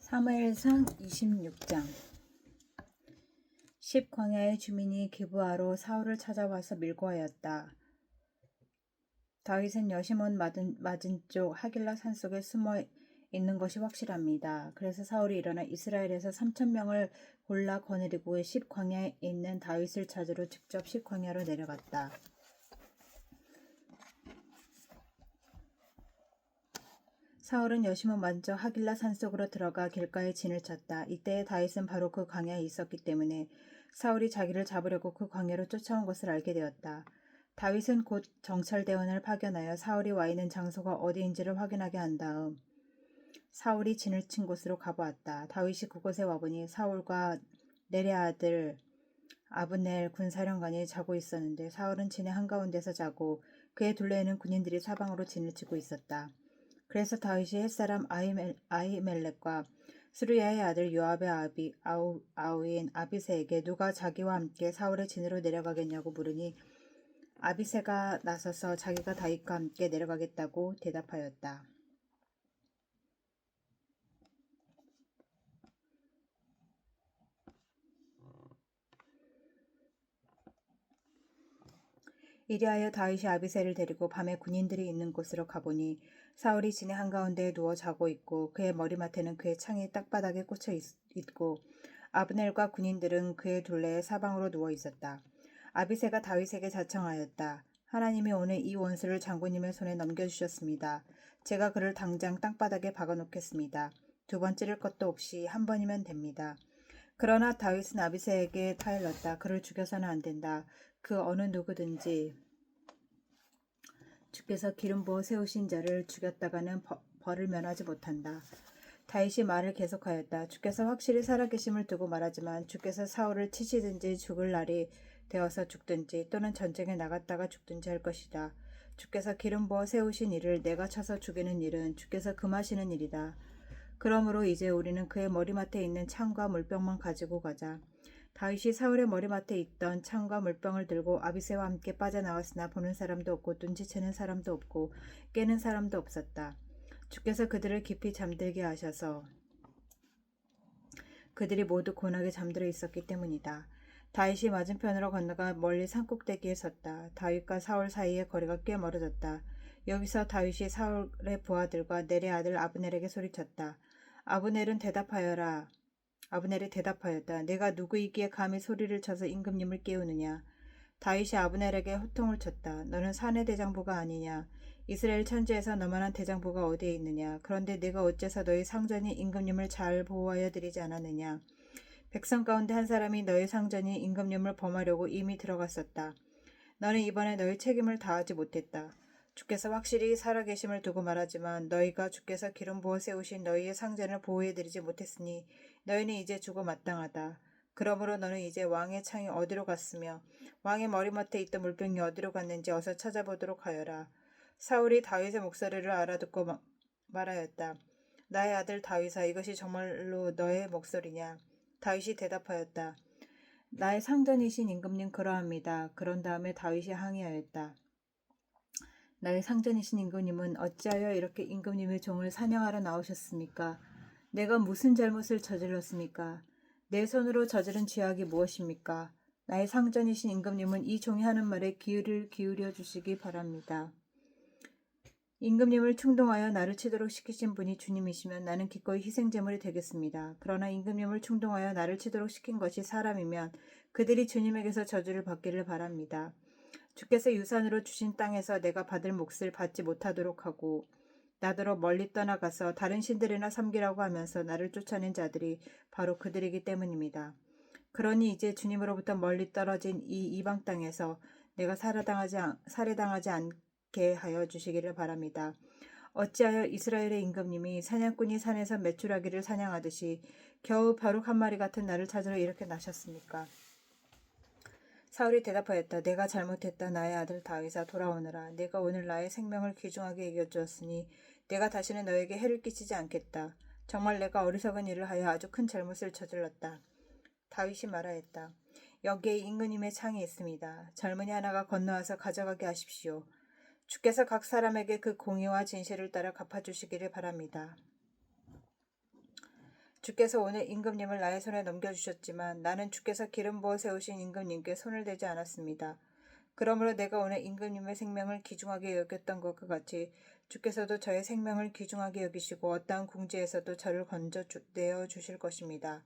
사무엘상 26장. 10광야의 주민이 기브아로 사울을 찾아와서 밀고 하였다. 다윗은 여시몬 맞은 쪽 하길라 산속에 숨어 있는 것이 확실합니다. 그래서 사울이 일어나 이스라엘에서 3,000명을 골라 거느리고 10광야에 있는 다윗을 찾으러 직접 10광야로 내려갔다. 사울은 여시몬 먼저 하길라 산속으로 들어가 길가에 진을 쳤다. 이때에 다윗은 바로 그 광야에 있었기 때문에 사울이 자기를 잡으려고 그 광야로 쫓아온 것을 알게 되었다. 다윗은 곧 정찰대원을 파견하여 사울이 와 있는 장소가 어디인지를 확인하게 한 다음 사울이 진을 친 곳으로 가보았다. 다윗이 그곳에 와보니 사울과 네레 아들 아브넬 군사령관이 자고 있었는데 사울은 진의 한가운데서 자고 그의 둘레에는 군인들이 사방으로 진을 치고 있었다. 그래서 다윗이 햇사람 아히멜렉과 스루야의 아들 요압의 아우인 아비새에게 누가 자기와 함께 사울의 진으로 내려가겠냐고 물으니 아비새가 나서서 자기가 다윗과 함께 내려가겠다고 대답하였다. 이리하여 다윗이 아비새를 데리고 밤에 군인들이 있는 곳으로 가보니 사울이 진의 한가운데에 누워 자고 있고 그의 머리맡에는 그의 창이 땅바닥에 꽂혀 있고 아브넬과 군인들은 그의 둘레에 사방으로 누워 있었다. 아비새가 다윗에게 자청하였다. 하나님이 오늘 이 원수를 장군님의 손에 넘겨주셨습니다. 제가 그를 당장 땅바닥에 박아놓겠습니다. 두 번 찌를 것도 없이 한 번이면 됩니다. 그러나 다윗은 아비새에게 타일렀다. 그를 죽여서는 안 된다. 그 어느 누구든지 주께서 기름 부어 세우신 자를 죽였다가는 벌을 면하지 못한다. 다윗이 말을 계속하였다. 주께서 확실히 살아계심을 두고 말하지만 주께서 사울을 치시든지 죽을 날이 되어서 죽든지 또는 전쟁에 나갔다가 죽든지 할 것이다. 주께서 기름 부어 세우신 이를 내가 쳐서 죽이는 일은 주께서 금하시는 일이다. 그러므로 이제 우리는 그의 머리맡에 있는 창과 물병만 가지고 가자. 다윗이 사울의 머리맡에 있던 창과 물병을 들고 아비새와 함께 빠져나왔으나 보는 사람도 없고 눈치채는 사람도 없고 깨는 사람도 없었다. 주께서 그들을 깊이 잠들게 하셔서 그들이 모두 곤하게 잠들어 있었기 때문이다. 다윗이 맞은편으로 건너가 멀리 산꼭대기에 섰다. 다윗과 사울 사이의 거리가 꽤 멀어졌다. 여기서 다윗이 사울의 부하들과 넬의 아들 아브넬에게 소리쳤다. 아브넬이 대답하였다. 내가 누구이기에 감히 소리를 쳐서 임금님을 깨우느냐. 다윗이 아브넬에게 호통을 쳤다. 너는 사내 대장부가 아니냐. 이스라엘 천지에서 너만한 대장부가 어디에 있느냐. 그런데 내가 어째서 너희 상전이 임금님을 잘 보호하여 드리지 않았느냐. 백성 가운데 한 사람이 너희 상전이 임금님을 범하려고 이미 들어갔었다. 너는 이번에 너희 책임을 다하지 못했다. 주께서 확실히 살아계심을 두고 말하지만 너희가 주께서 기름 부어 세우신 너희의 상전을 보호해드리지 못했으니 너희는 이제 죽어 마땅하다. 그러므로 너는 이제 왕의 창이 어디로 갔으며 왕의 머리맡에 있던 물병이 어디로 갔는지 어서 찾아보도록 하여라. 사울이 다윗의 목소리를 알아듣고 말하였다. 나의 아들 다윗아, 이것이 정말로 너의 목소리냐? 다윗이 대답하였다. 나의 상전이신 임금님 그러합니다. 그런 다음에 다윗이 항의하였다. 나의 상전이신 임금님은 어찌하여 이렇게 임금님의 종을 사냥하러 나오셨습니까? 내가 무슨 잘못을 저질렀습니까? 내 손으로 저지른 죄악이 무엇입니까? 나의 상전이신 임금님은 이 종이 하는 말에 귀를 기울여 주시기 바랍니다. 임금님을 충동하여 나를 치도록 시키신 분이 주님이시면 나는 기꺼이 희생제물이 되겠습니다. 그러나 임금님을 충동하여 나를 치도록 시킨 것이 사람이면 그들이 주님에게서 저주를 받기를 바랍니다. 주께서 유산으로 주신 땅에서 내가 받을 몫을 받지 못하도록 하고 나더러 멀리 떠나가서 다른 신들이나 섬기라고 하면서 나를 쫓아낸 자들이 바로 그들이기 때문입니다. 그러니 이제 주님으로부터 멀리 떨어진 이 이방 땅에서 내가 살해당하지 않게 하여 주시기를 바랍니다. 어찌하여 이스라엘의 임금님이 사냥꾼이 산에서 메추라기를 사냥하듯이 겨우 벼룩 한 마리 같은 나를 찾으러 이렇게 나셨습니까? 사울이 대답하였다. 내가 잘못했다. 나의 아들 다윗아, 돌아오너라. 내가 오늘 나의 생명을 귀중하게 여겨주었으니 내가 다시는 너에게 해를 끼치지 않겠다. 정말 내가 어리석은 일을 하여 아주 큰 잘못을 저질렀다. 다윗이 말하였다. 여기에 임금님의 창이 있습니다. 젊은이 하나가 건너와서 가져가게 하십시오. 주께서 각 사람에게 그 공의와 진실을 따라 갚아주시기를 바랍니다. 주께서 오늘 임금님을 나의 손에 넘겨주셨지만 나는 주께서 기름 부어 세우신 임금님께 손을 대지 않았습니다. 그러므로 내가 오늘 임금님의 생명을 귀중하게 여겼던 것과 같이 주께서도 저의 생명을 귀중하게 여기시고 어떠한 궁지에서도 저를 건져내어 주실 것입니다.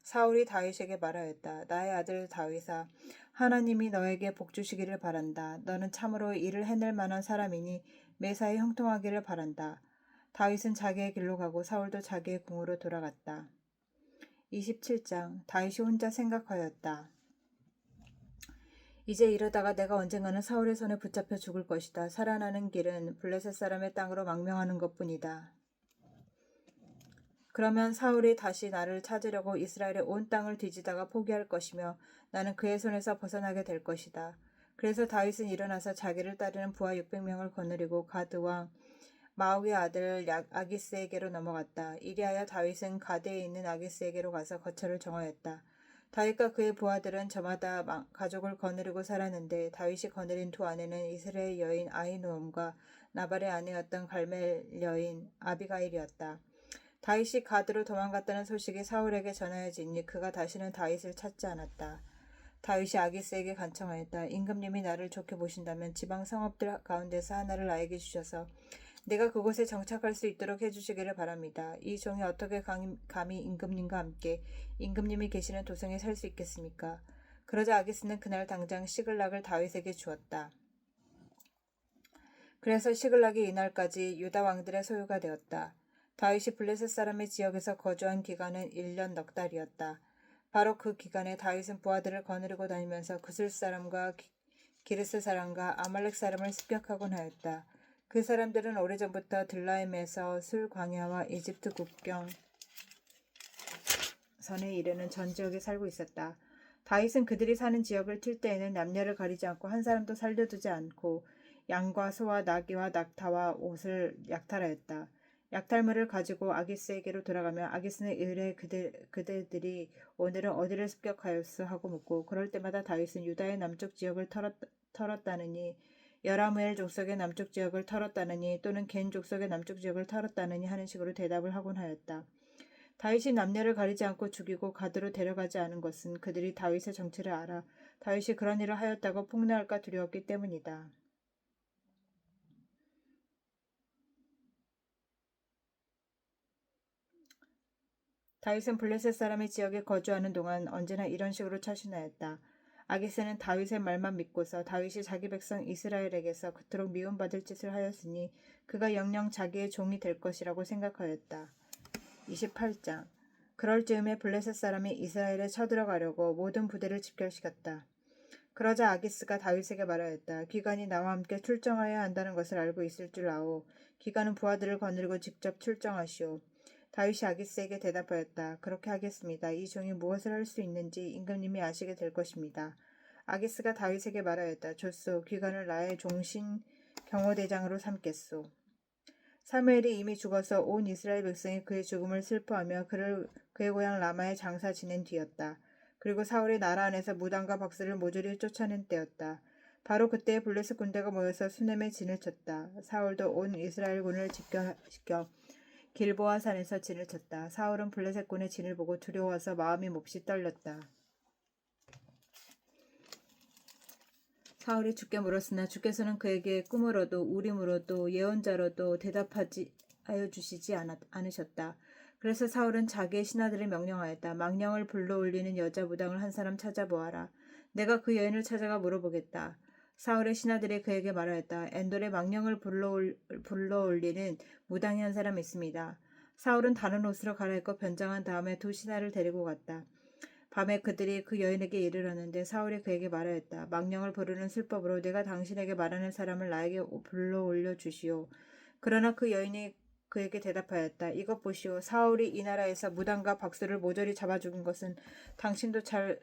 사울이 다윗에게 말하였다. 나의 아들 다윗아, 하나님이 너에게 복 주시기를 바란다. 너는 참으로 일을 해낼 만한 사람이니 매사에 형통하기를 바란다. 다윗은 자기의 길로 가고 사울도 자기의 궁으로 돌아갔다. 27장. 다윗이 혼자 생각하였다. 이제 이러다가 내가 언젠가는 사울의 손에 붙잡혀 죽을 것이다. 살아나는 길은 블레셋 사람의 땅으로 망명하는 것뿐이다. 그러면 사울이 다시 나를 찾으려고 이스라엘의 온 땅을 뒤지다가 포기할 것이며 나는 그의 손에서 벗어나게 될 것이다. 그래서 다윗은 일어나서 자기를 따르는 부하 600명을 거느리고 가드 왕 마옥의 아들 아기스에게로 넘어갔다. 이리하여 다윗은 가드에 있는 아기스에게로 가서 거처를 정하였다. 다윗과 그의 부하들은 저마다 가족을 거느리고 살았는데 다윗이 거느린 두 아내는 이스라엘 여인 아히노암과 나발의 아내였던 갈멜 여인 아비가일이었다. 다윗이 가드로 도망갔다는 소식이 사울에게 전하여지니 그가 다시는 다윗을 찾지 않았다. 다윗이 아기스에게 간청하였다. 임금님이 나를 좋게 보신다면 지방 성읍들 가운데서 하나를 나에게 주셔서 내가 그곳에 정착할 수 있도록 해주시기를 바랍니다. 이 종이 어떻게 감히 임금님과 함께 임금님이 계시는 도성에 살 수 있겠습니까? 그러자 아기스는 그날 당장 시글락을 다윗에게 주었다. 그래서 시글락이 이날까지 유다 왕들의 소유가 되었다. 다윗이 블레셋 사람의 지역에서 거주한 기간은 1년 넉 달이었다. 바로 그 기간에 다윗은 부하들을 거느리고 다니면서 구슬 사람과 기르스 사람과 아말렉 사람을 습격하곤 하였다. 그 사람들은 오래전부터 들라임에서 술 광야와 이집트 국경 선에 이르는 전 지역에 살고 있었다. 다윗은 그들이 사는 지역을 칠 때에는 남녀를 가리지 않고 한 사람도 살려두지 않고 양과 소와 나귀와 낙타와 옷을 약탈하였다. 약탈물을 가지고 아기스에게로 돌아가며 아기스는 이르되 그들이 오늘은 어디를 습격하였소 하고 묻고 그럴 때마다 다윗은 유다의 남쪽 지역을 털었다느니 여라무엘 족속의 남쪽 지역을 털었다느니 또는 겐 족속의 남쪽 지역을 털었다느니 하는 식으로 대답을 하곤 하였다. 다윗이 남녀를 가리지 않고 죽이고 가드로 데려가지 않은 것은 그들이 다윗의 정체를 알아 다윗이 그런 일을 하였다고 폭로할까 두려웠기 때문이다. 다윗은 블레셋 사람의 지역에 거주하는 동안 언제나 이런 식으로 처신하였다. 아기스는 다윗의 말만 믿고서 다윗이 자기 백성 이스라엘에게서 그토록 미움받을 짓을 하였으니 그가 영영 자기의 종이 될 것이라고 생각하였다. 28장. 그럴 즈음에 블레셋 사람이 이스라엘에 쳐들어가려고 모든 부대를 집결시켰다. 그러자 아기스가 다윗에게 말하였다. 기관이 나와 함께 출정하여야 한다는 것을 알고 있을 줄 아오. 기관은 부하들을 거느리고 직접 출정하시오. 다윗이 아기스에게 대답하였다. 그렇게 하겠습니다. 이 종이 무엇을 할 수 있는지 임금님이 아시게 될 것입니다. 아기스가 다윗에게 말하였다. 좋소. 기관을 나의 종신 경호대장으로 삼겠소. 사무엘이 이미 죽어서 온 이스라엘 백성이 그의 죽음을 슬퍼하며 그의 고향 라마에 장사 지낸 뒤였다. 그리고 사울의 나라 안에서 무당과 박수를 모조리 쫓아낸 때였다. 바로 그때 블레셋 군대가 모여서 수넴에 진을 쳤다. 사울도 온 이스라엘군을 집결시켜 길보아 산에서 진을 쳤다. 사울은 블레셋 군의 진을 보고 두려워서 마음이 몹시 떨렸다. 사울이 주께 물었으나 주께서는 그에게 꿈으로도 우림으로도 예언자로도 대답하여 주시지 않으셨다. 그래서 사울은 자기의 신하들을 명령하였다. 망령을 불러올리는 여자 무당을 한 사람 찾아보아라. 내가 그 여인을 찾아가 물어보겠다. 사울의 신하들이 그에게 말하였다. 엔돌에 망령을 불러올리는 무당이 한 사람 있습니다. 사울은 다른 옷으로 갈아입고 변장한 다음에 두 신하를 데리고 갔다. 밤에 그들이 그 여인에게 이르렀는데 사울이 그에게 말하였다. 망령을 부르는 술법으로 내가 당신에게 말하는 사람을 나에게 불러올려 주시오. 그러나 그 여인이 그에게 대답하였다. 이것 보시오. 사울이 이 나라에서 무당과 박수를 모조리 잡아 죽인 것은 당신도 잘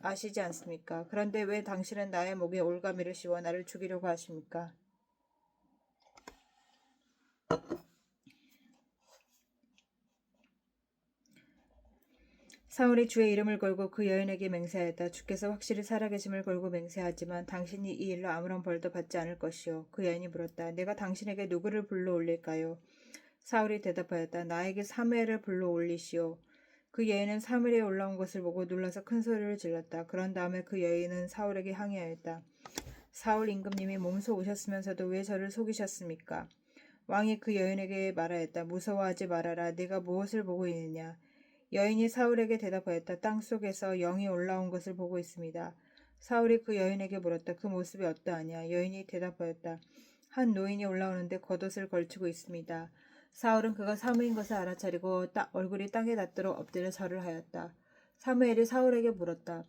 아시지 않습니까? 그런데 왜 당신은 나의 목에 올가미를 씌워 나를 죽이려고 하십니까? 사울이 주의 이름을 걸고 그 여인에게 맹세하였다. 주께서 확실히 살아계심을 걸고 맹세하지만 당신이 이 일로 아무런 벌도 받지 않을 것이요. 그 여인이 물었다. 내가 당신에게 누구를 불러올릴까요? 사울이 대답하였다. 나에게 사무엘을 불러올리시오. 그 여인은 사무엘에 올라온 것을 보고 놀라서 큰 소리를 질렀다. 그런 다음에 그 여인은 사울에게 항의하였다. 사울 임금님이 몸소 오셨으면서도 왜 저를 속이셨습니까? 왕이 그 여인에게 말하였다. 무서워하지 말아라. 네가 무엇을 보고 있느냐? 여인이 사울에게 대답하였다. 땅 속에서 영이 올라온 것을 보고 있습니다. 사울이 그 여인에게 물었다. 그 모습이 어떠하냐? 여인이 대답하였다. 한 노인이 올라오는데 겉옷을 걸치고 있습니다. 사울은 그가 사무인 것을 알아차리고 얼굴이 땅에 닿도록 엎드려 절을 하였다. 사무엘이 사울에게 물었다.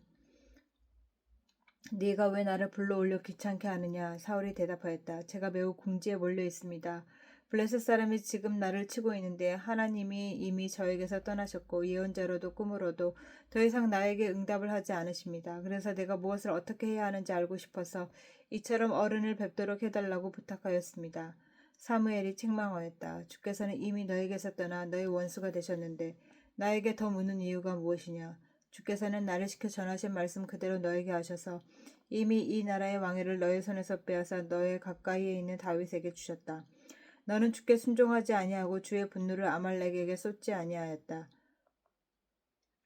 네가 왜 나를 불러올려 귀찮게 하느냐? 사울이 대답하였다. 제가 매우 궁지에 몰려 있습니다. 블레셋 사람이 지금 나를 치고 있는데 하나님이 이미 저에게서 떠나셨고 예언자로도 꿈으로도 더 이상 나에게 응답을 하지 않으십니다. 그래서 내가 무엇을 어떻게 해야 하는지 알고 싶어서 이처럼 어른을 뵙도록 해달라고 부탁하였습니다. 사무엘이 책망하였다. 주께서는 이미 너에게서 떠나 너의 원수가 되셨는데 나에게 더 묻는 이유가 무엇이냐? 주께서는 나를 시켜 전하신 말씀 그대로 너에게 하셔서 이미 이 나라의 왕위를 너의 손에서 빼앗아 너의 가까이에 있는 다윗에게 주셨다. 너는 주께 순종하지 아니하고 주의 분노를 아말렉에게 쏟지 아니하였다.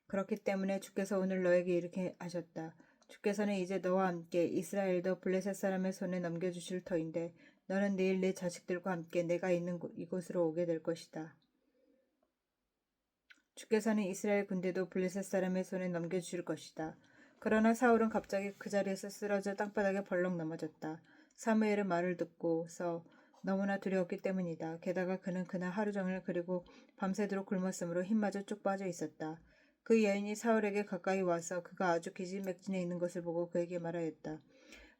그렇기 때문에 주께서 오늘 너에게 이렇게 하셨다. 주께서는 이제 너와 함께 이스라엘도 블레셋 사람의 손에 넘겨주실 터인데 너는 내일 내 자식들과 함께 내가 있는 이곳으로 오게 될 것이다. 주께서는 이스라엘 군대도 블레셋 사람의 손에 넘겨주실 것이다. 그러나 사울은 갑자기 그 자리에서 쓰러져 땅바닥에 벌렁 넘어졌다. 사무엘의 말을 듣고서 너무나 두려웠기 때문이다. 게다가 그는 그날 하루 종일 그리고 밤새도록 굶었으므로 힘마저 쭉 빠져 있었다. 그 여인이 사울에게 가까이 와서 그가 아주 기진맥진해 있는 것을 보고 그에게 말하였다.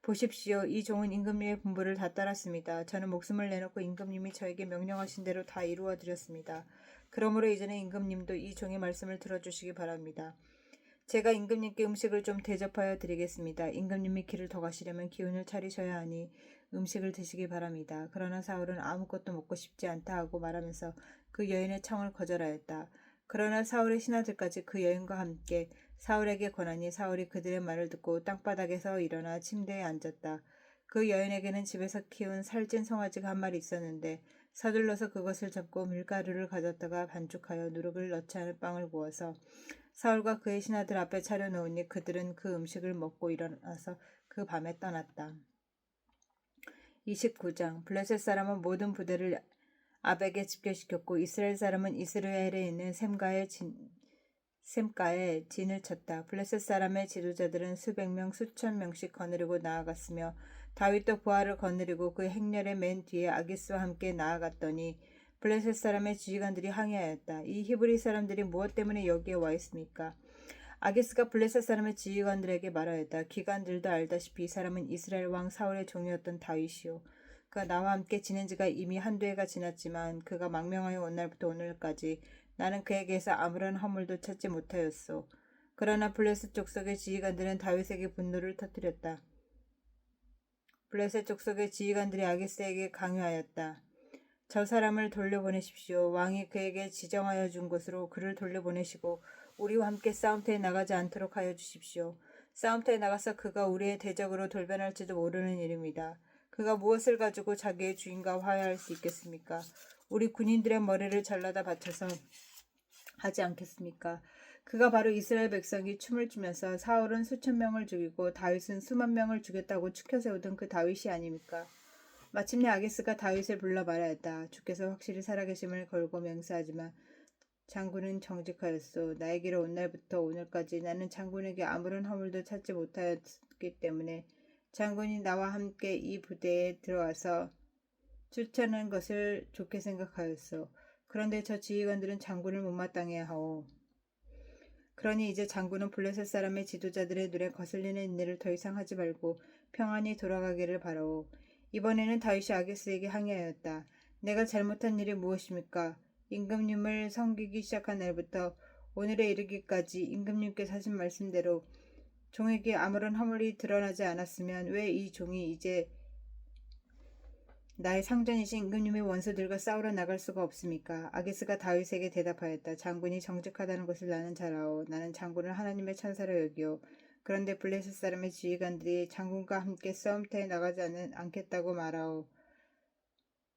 보십시오. 이 종은 임금님의 분부를 다 따랐습니다. 저는 목숨을 내놓고 임금님이 저에게 명령하신 대로 다 이루어 드렸습니다. 그러므로 이제는 임금님도 이 종의 말씀을 들어주시기 바랍니다. 제가 임금님께 음식을 좀 대접하여 드리겠습니다. 임금님이 길을 더 가시려면 기운을 차리셔야 하니 음식을 드시기 바랍니다. 그러나 사울은 아무것도 먹고 싶지 않다 하고 말하면서 그 여인의 청을 거절하였다. 그러나 사울의 신하들까지 그 여인과 함께 사울에게 권하니 사울이 그들의 말을 듣고 땅바닥에서 일어나 침대에 앉았다. 그 여인에게는 집에서 키운 살찐 송아지가 한 마리 있었는데 서둘러서 그것을 잡고 밀가루를 가졌다가 반죽하여 누룩을 넣지 않을 빵을 구워서 사울과 그의 신하들 앞에 차려놓으니 그들은 그 음식을 먹고 일어나서 그 밤에 떠났다. 29장 블레셋 사람은 모든 부대를 아벡에 집결시켰고 이스라엘 사람은 이스라엘에 있는 샘가에 진을 쳤다. 블레셋 사람의 지도자들은 수백 명 수천 명씩 거느리고 나아갔으며 다윗도 부하를 거느리고 그 행렬의 맨 뒤에 아기스와 함께 나아갔더니 블레셋 사람의 지휘관들이 항의하였다. 이 히브리 사람들이 무엇 때문에 여기에 와 있습니까? 아기스가 블레셋 사람의 지휘관들에게 말하였다. 기관들도 알다시피 이 사람은 이스라엘 왕 사울의 종이었던 다윗이요. 그가 나와 함께 지낸 지가 이미 한두 해가 지났지만 그가 망명하여 온 날부터 오늘까지 나는 그에게서 아무런 허물도 찾지 못하였소. 그러나 블레셋 족속의 지휘관들은 다윗에게 분노를 터뜨렸다. 블레셋 족속의 지휘관들이 아기스에게 강요하였다. 저 사람을 돌려보내십시오. 왕이 그에게 지정하여 준 곳으로 그를 돌려보내시고 우리와 함께 싸움터에 나가지 않도록 하여 주십시오. 싸움터에 나가서 그가 우리의 대적으로 돌변할지도 모르는 일입니다. 그가 무엇을 가지고 자기의 주인과 화해할 수 있겠습니까? 우리 군인들의 머리를 잘라다 바쳐서 하지 않겠습니까? 그가 바로 이스라엘 백성이 춤을 추면서 사울은 수천 명을 죽이고 다윗은 수만 명을 죽였다고 추켜 세우던 그 다윗이 아닙니까? 마침내 아기스가 다윗을 불러 말하였다. 주께서 확실히 살아계심을 걸고 맹세하지만 장군은 정직하였소. 나에게로 온 날부터 오늘까지 나는 장군에게 아무런 허물도 찾지 못하였기 때문에 장군이 나와 함께 이 부대에 들어와서 추천한 것을 좋게 생각하였소. 그런데 저 지휘관들은 장군을 못마땅해 하오. 그러니 이제 장군은 블레셋 사람의 지도자들의 눈에 거슬리는 일을 더 이상 하지 말고 평안히 돌아가기를 바라오. 이번에는 다윗이 아기스에게 항의하였다. 내가 잘못한 일이 무엇입니까? 임금님을 섬기기 시작한 날부터 오늘에 이르기까지 임금님께서 하신 말씀대로 종에게 아무런 허물이 드러나지 않았으면 왜 이 종이 이제 나의 상전이신 임금님의 원수들과 싸우러 나갈 수가 없습니까? 아기스가 다윗에게 대답하였다. 장군이 정직하다는 것을 나는 잘 아오. 나는 장군을 하나님의 천사로 여기오. 그런데 블레셋 사람의 지휘관들이 장군과 함께 싸움터에 나가지 않겠다고 말하오.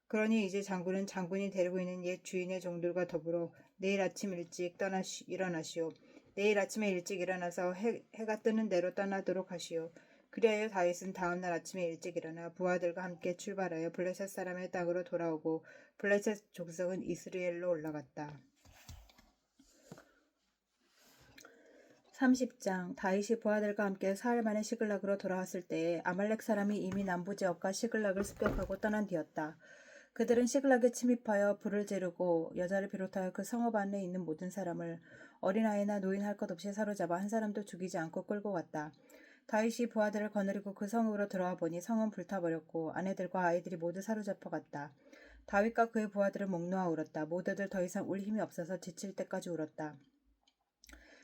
그러니 이제 장군은 장군이 데리고 있는 옛 주인의 종들과 더불어 내일 아침 일찍 일어나시오. 내일 아침에 일찍 일어나서 해가 뜨는 대로 떠나도록 하시오. 그리하여 다윗은 다음 날 아침에 일찍 일어나 부하들과 함께 출발하여 블레셋 사람의 땅으로 돌아오고 블레셋 족속은 이스라엘로 올라갔다. 30장 다윗이 부하들과 함께 사흘 만에 시글락으로 돌아왔을 때에 아말렉 사람이 이미 남부 지역과 시글락을 습격하고 떠난 뒤였다. 그들은 시글락에 침입하여 불을 지르고 여자를 비롯하여 그 성읍 안에 있는 모든 사람을 어린아이나 노인 할 것 없이 사로잡아 한 사람도 죽이지 않고 끌고 갔다. 다윗이 부하들을 거느리고 그 성읍으로 들어와 보니 성은 불타버렸고 아내들과 아이들이 모두 사로잡혀 갔다. 다윗과 그의 부하들은 목 놓아 울었다. 모두들 더 이상 울 힘이 없어서 지칠 때까지 울었다.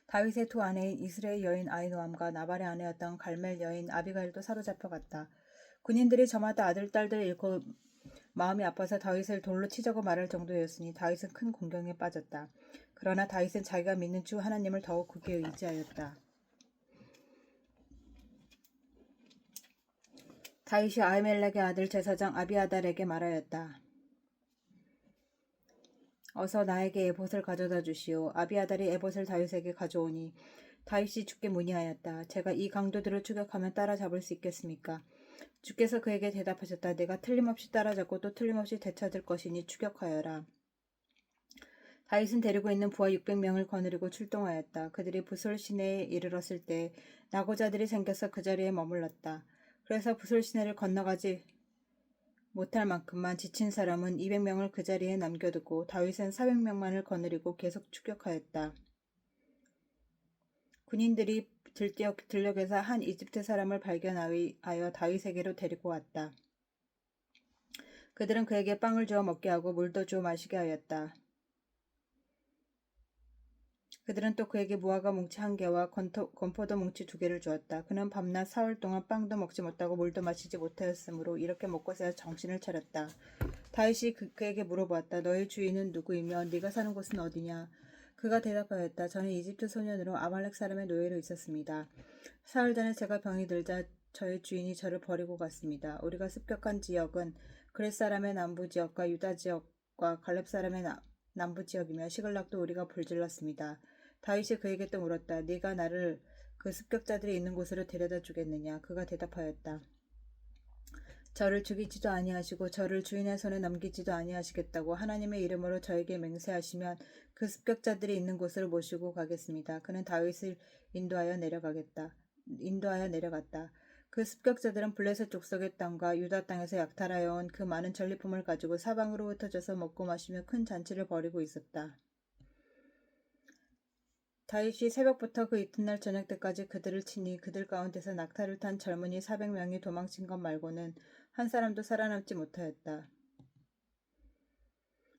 다윗의 두 아내인 이스라엘 여인 아히노암과 나발의 아내였던 갈멜 여인 아비가일도 사로잡혀 갔다. 군인들이 저마다 아들, 딸들을 잃고 마음이 아파서 다윗을 돌로 치자고 말할 정도였으니 다윗은 큰 공경에 빠졌다. 그러나 다윗은 자기가 믿는 주 하나님을 더욱 굳게 의지하였다. 다윗이 아히멜렉의 아들 제사장 아비아달에게 말하였다. 어서 나에게 에봇을 가져다 주시오. 아비아달이 에봇을 다윗에게 가져오니 다윗이 주께 문의하였다. 제가 이 강도들을 추격하면 따라잡을 수 있겠습니까? 주께서 그에게 대답하셨다. 내가 틀림없이 따라잡고 또 틀림없이 되찾을 것이니 추격하여라. 다윗은 데리고 있는 부하 600명을 거느리고 출동하였다. 그들이 부솔 시내에 이르렀을 때 나고자들이 생겨서 그 자리에 머물렀다. 그래서 부솔 시내를 건너가지 못할 만큼만 지친 사람은 200명을 그 자리에 남겨두고 다윗은 400명만을 거느리고 계속 추격하였다. 군인들이 들녘에서 한 이집트 사람을 발견하여 다윗에게로 데리고 왔다. 그들은 그에게 빵을 주어 먹게 하고 물도 주어 마시게 하였다. 그들은 또 그에게 무화과 뭉치 1개와 건포도 뭉치 2개를 주었다. 그는 밤낮 사흘 동안 빵도 먹지 못하고 물도 마시지 못하였으므로 이렇게 먹고서야 정신을 차렸다. 다윗이 그에게 물어보았다. 너의 주인은 누구이며 네가 사는 곳은 어디냐? 그가 대답하였다. 저는 이집트 소년으로 아말렉 사람의 노예로 있었습니다. 사흘 전에 제가 병이 들자 저의 주인이 저를 버리고 갔습니다. 우리가 습격한 지역은 그렛 사람의 남부 지역과 유다 지역과 갈렙 사람의 남부 지역이며 시글락도 우리가 불질렀습니다. 다윗이 그에게 또 물었다. 네가 나를 그 습격자들이 있는 곳으로 데려다 주겠느냐? 그가 대답하였다. 저를 죽이지도 아니하시고 저를 주인의 손에 넘기지도 아니하시겠다고 하나님의 이름으로 저에게 맹세하시면 그 습격자들이 있는 곳으로 모시고 가겠습니다. 그는 다윗을 인도하여 내려갔다. 그 습격자들은 블레셋 족속의 땅과 유다 땅에서 약탈하여 온 그 많은 전리품을 가지고 사방으로 흩어져서 먹고 마시며 큰 잔치를 벌이고 있었다. 다윗이 새벽부터 그 이튿날 저녁 때까지 그들을 치니 그들 가운데서 낙타를 탄 젊은이 400명이 도망친 것 말고는 한 사람도 살아남지 못하였다.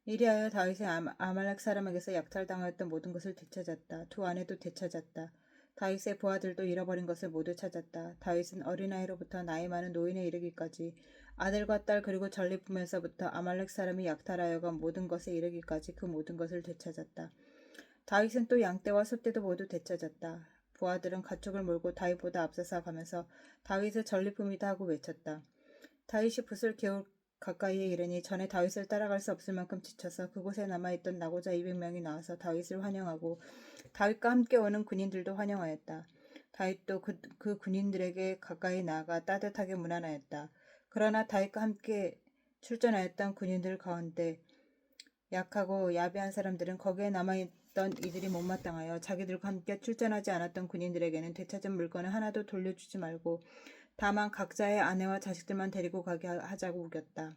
이리하여 다윗이 아말렉 사람에게서 약탈당하였던 모든 것을 되찾았다. 두 아내도 되찾았다. 다윗의 부하들도 잃어버린 것을 모두 찾았다. 다윗은 어린아이로부터 나이 많은 노인에 이르기까지 아들과 딸 그리고 전리품에서부터 아말렉 사람이 약탈하여 간 모든 것에 이르기까지 그 모든 것을 되찾았다. 다윗은 또 양떼와 소떼도 모두 되찾았다. 부하들은 가축을 몰고 다윗보다 앞서서 가면서 다윗의 전리품이다 하고 외쳤다. 다윗이 붓을 개울 가까이에 이르니 전에 다윗을 따라갈 수 없을 만큼 지쳐서 그곳에 남아있던 나고자 200명이 나와서 다윗을 환영하고 다윗과 함께 오는 군인들도 환영하였다. 다윗도 그 군인들에게 가까이 나아가 따뜻하게 문안하였다. 그러나 다윗과 함께 출전하였던 군인들 가운데 약하고 야비한 사람들은 거기에 남아있던 이들이 못마땅하여 자기들과 함께 출전하지 않았던 군인들에게는 되찾은 물건을 하나도 돌려주지 말고 다만 각자의 아내와 자식들만 데리고 가게 하자고 우겼다.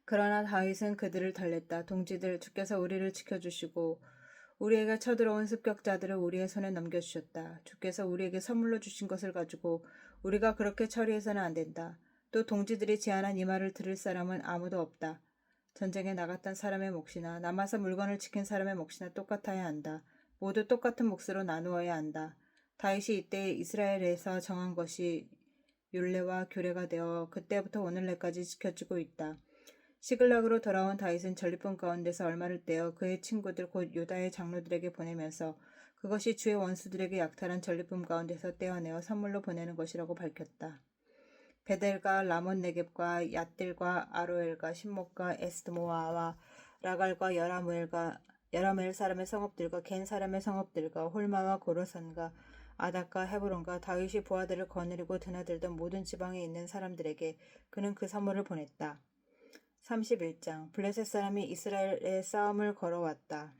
그러나 다윗은 그들을 달랬다. 동지들, 주께서 우리를 지켜주시고 우리에게 쳐들어온 습격자들을 우리의 손에 넘겨주셨다. 주께서 우리에게 선물로 주신 것을 가지고 우리가 그렇게 처리해서는 안 된다. 또 동지들이 제안한 이 말을 들을 사람은 아무도 없다. 전쟁에 나갔던 사람의 몫이나 남아서 물건을 지킨 사람의 몫이나 똑같아야 한다. 모두 똑같은 몫으로 나누어야 한다. 다윗이 이때 이스라엘에서 정한 것이 율례와 규례가 되어 그때부터 오늘날까지 지켜지고 있다. 시글락으로 돌아온 다윗은 전리품 가운데서 얼마를 떼어 그의 친구들 곧 유다의 장로들에게 보내면서 그것이 주의 원수들에게 약탈한 전리품 가운데서 떼어내어 선물로 보내는 것이라고 밝혔다. 베델과 라몬 네겝과 얏딜과 아로엘과 신목과 에스드모아와 라갈과 여라무엘과 여라멜 사람의 성읍들과 겐 사람의 성읍들과 홀마와 고로선과 아닥과 헤브론과 다윗이 부하들을 거느리고 드나들던 모든 지방에 있는 사람들에게 그는 그 선물을 보냈다. 31장 블레셋 사람이 이스라엘의 싸움을 걸어왔다.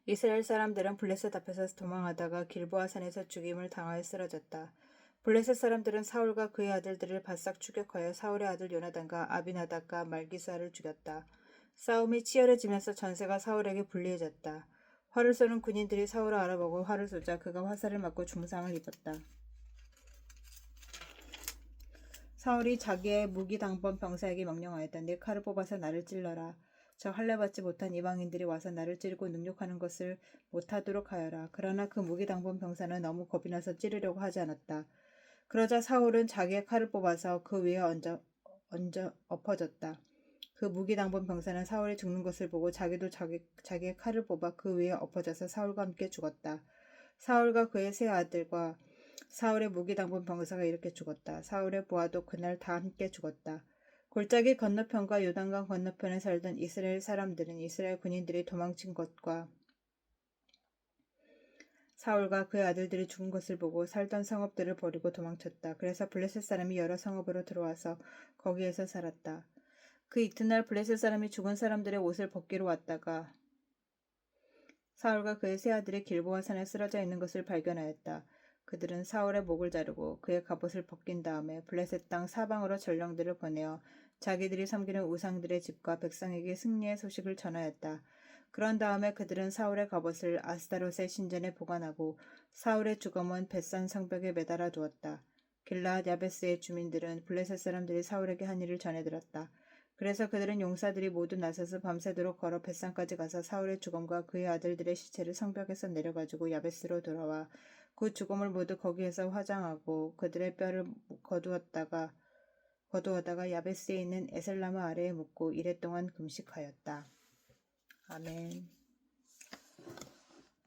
이스라엘 사람들은 블레셋 앞에서 도망하다가 길보아 산에서 죽임을 당하여 쓰러졌다. 블레셋 사람들은 사울과 그의 아들들을 바싹 추격하여 사울의 아들 요나단과 아비나답과 말기수아를 죽였다. 싸움이 치열해지면서 전세가 사울에게 불리해졌다. 활을 쏘는 군인들이 사울을 알아보고 활을 쏘자 그가 화살을 맞고 중상을 입었다. 사울이 자기의 무기당번 병사에게 명령하였다. 내 칼을 뽑아서 나를 찔러라. 저 할례받지 못한 이방인들이 와서 나를 찌르고 능욕하는 것을 못하도록 하여라. 그러나 그 무기당번 병사는 너무 겁이 나서 찌르려고 하지 않았다. 그러자 사울은 자기의 칼을 뽑아서 그 위에 얹어 엎어졌다. 그 무기당번 병사는 사울이 죽는 것을 보고 자기도 자기의 칼을 뽑아 그 위에 엎어져서 사울과 함께 죽었다. 사울과 그의 세 아들과 사울의 무기당번 병사가 이렇게 죽었다. 사울의 부하도 그날 다 함께 죽었다. 골짜기 건너편과 요단강 건너편에 살던 이스라엘 사람들은 이스라엘 군인들이 도망친 것과 사울과 그의 아들들이 죽은 것을 보고 살던 성읍들을 버리고 도망쳤다. 그래서 블레셋 사람이 여러 성읍으로 들어와서 거기에서 살았다. 그 이튿날 블레셋 사람이 죽은 사람들의 옷을 벗기러 왔다가 사울과 그의 세 아들이 길보아 산에 쓰러져 있는 것을 발견하였다. 그들은 사울의 목을 자르고 그의 갑옷을 벗긴 다음에 블레셋 땅 사방으로 전령들을 보내어 자기들이 섬기는 우상들의 집과 백성에게 승리의 소식을 전하였다. 그런 다음에 그들은 사울의 갑옷을 아스타롯의 신전에 보관하고 사울의 주검은 벳산 성벽에 매달아 두었다. 길라앗 야베스의 주민들은 블레셋 사람들이 사울에게 한 일을 전해들었다. 그래서 그들은 용사들이 모두 나서서 밤새도록 걸어 벳산까지 가서 사울의 주검과 그의 아들들의 시체를 성벽에서 내려가지고 야베스로 돌아와 그 주검을 모두 거기에서 화장하고 그들의 뼈를 거두었다가 야베스에 있는 에셀나무 아래에 묻고 이랫동안 금식하였다. 아멘.